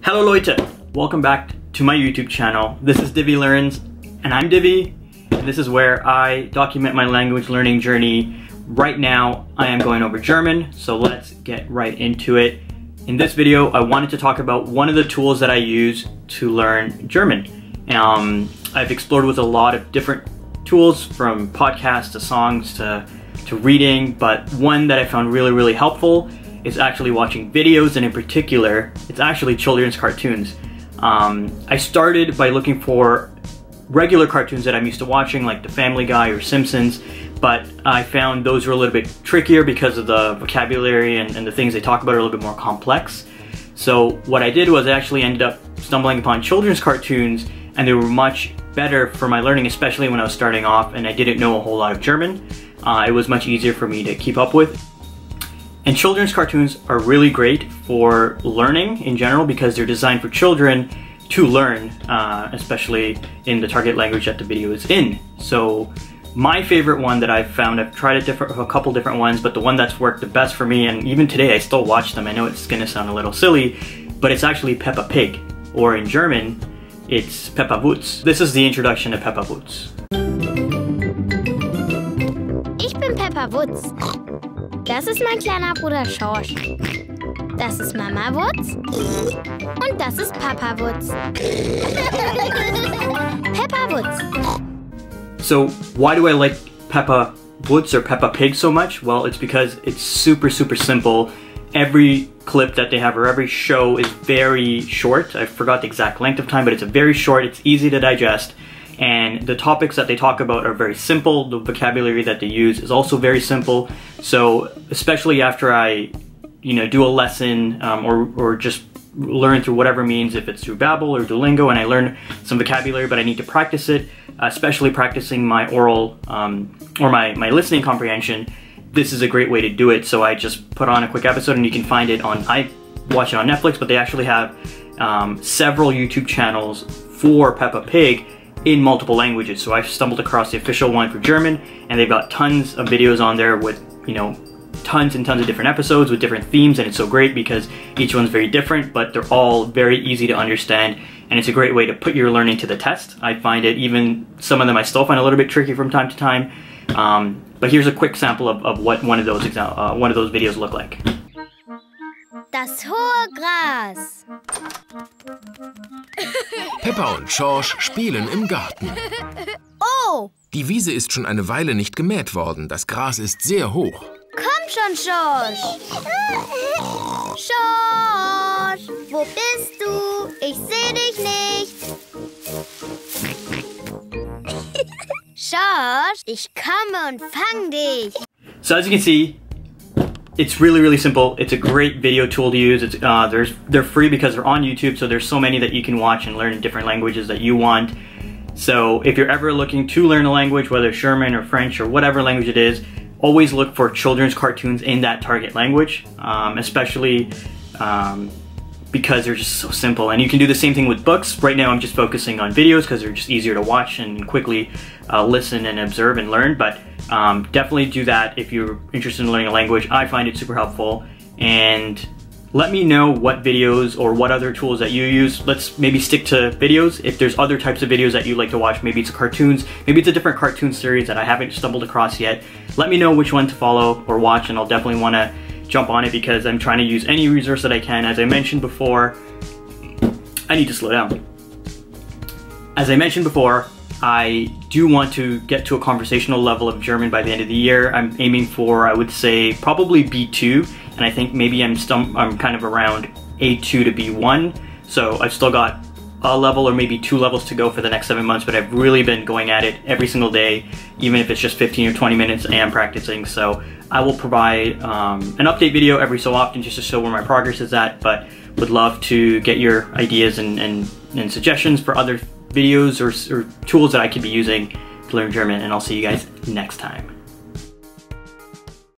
Hello Leute! Welcome back to my YouTube channel. This is Divi Learns, and I'm Divi, and this is where I document my language learning journey. Right now, I am going over German, so let's get right into it. In this video, I wanted to talk about one of the tools that I use to learn German. I've explored with a lot of different tools, from podcasts to songs to reading, but one that I found really helpful is actually watching videos, and in particular, it's actually children's cartoons. I started by looking for regular cartoons that I'm used to watching, like The Family Guy or Simpsons, but I found those were a little bit trickier because of the vocabulary and the things they talk about are a little bit more complex. So what I did was I actually ended up stumbling upon children's cartoons, and they were much better for my learning, especially when I was starting off and I didn't know a whole lot of German. It was much easier for me to keep up with. And children's cartoons are really great for learning in general because they're designed for children to learn, especially in the target language that the video is in. So my favorite one that I've found, I've tried a couple different ones, but the one that's worked the best for me, and even today I still watch them, I know it's gonna sound a little silly, but it's actually Peppa Pig, or in German, it's Peppa Woods. This is the introduction to Peppa Woods. Ich bin Peppa Woods. Das ist mein kleiner Bruder Schorsch. Das ist Mama Woods. Und das ist Papa Woods. Peppa Woods. So why do I like Peppa Woods or Peppa Pig so much? Well, it's because it's super simple. Every clip that they have, or every show, is very short. I forgot the exact length of time, but it's very short, it's easy to digest. And the topics that they talk about are very simple. The vocabulary that they use is also very simple. So especially after I, do a lesson or just learn through whatever means, if it's through Babbel or Duolingo, and I learn some vocabulary, but I need to practice it, especially practicing my oral or my listening comprehension, this is a great way to do it. So I just put on a quick episode, and you can find it on, I watch it on Netflix, but they actually have several YouTube channels for Peppa Pig in multiple languages. So I've stumbled across the official one for German, and they've got tons of videos on there with, tons and tons of different episodes with different themes, and it's so great because each one's very different, but they're all very easy to understand, and it's a great way to put your learning to the test. I find it, even some of them I still find a little bit tricky from time to time, but here's a quick sample of what one of those videos look like. Das hohe Gras. Peppa und Schorsch spielen im Garten. Oh! Die Wiese ist schon eine Weile nicht gemäht worden. Das Gras ist sehr hoch. Komm schon, Schorsch! Schorsch! Wo bist du? Ich sehe dich nicht. Schorsch, ich komme und fang dich. So as you can see, it's really simple. It's a great video tool to use. It's they're free because they're on YouTube, so there's so many that you can watch and learn in different languages that you want. So if you're ever looking to learn a language, whether it's German or French or whatever language it is, always look for children's cartoons in that target language, especially because they're just so simple. And you can do the same thing with books. Right now I'm just focusing on videos because they're just easier to watch and quickly listen and observe and learn, but definitely do that if you're interested in learning a language. I find it super helpful, and let me know what videos or what other tools that you use. Let's maybe stick to videos. If there's other types of videos that you like to watch, maybe it's cartoons, maybe it's a different cartoon series that I haven't stumbled across yet, let me know which one to follow or watch, and I'll definitely want to jump on it because I'm trying to use any resource that I can. As I mentioned before, I need to slow down. As I mentioned before, I do want to get to a conversational level of German by the end of the year. I'm aiming for, I would say, probably B2, and I think maybe I'm kind of around A2 to B1. So I've still got a level or maybe 2 levels to go for the next 7 months, but I've really been going at it every single day, even if it's just 15 or 20 minutes I am practicing. So I will provide an update video every so often just to show where my progress is at, but would love to get your ideas and suggestions for other videos or tools that I could be using to learn German, and I'll see you guys next time.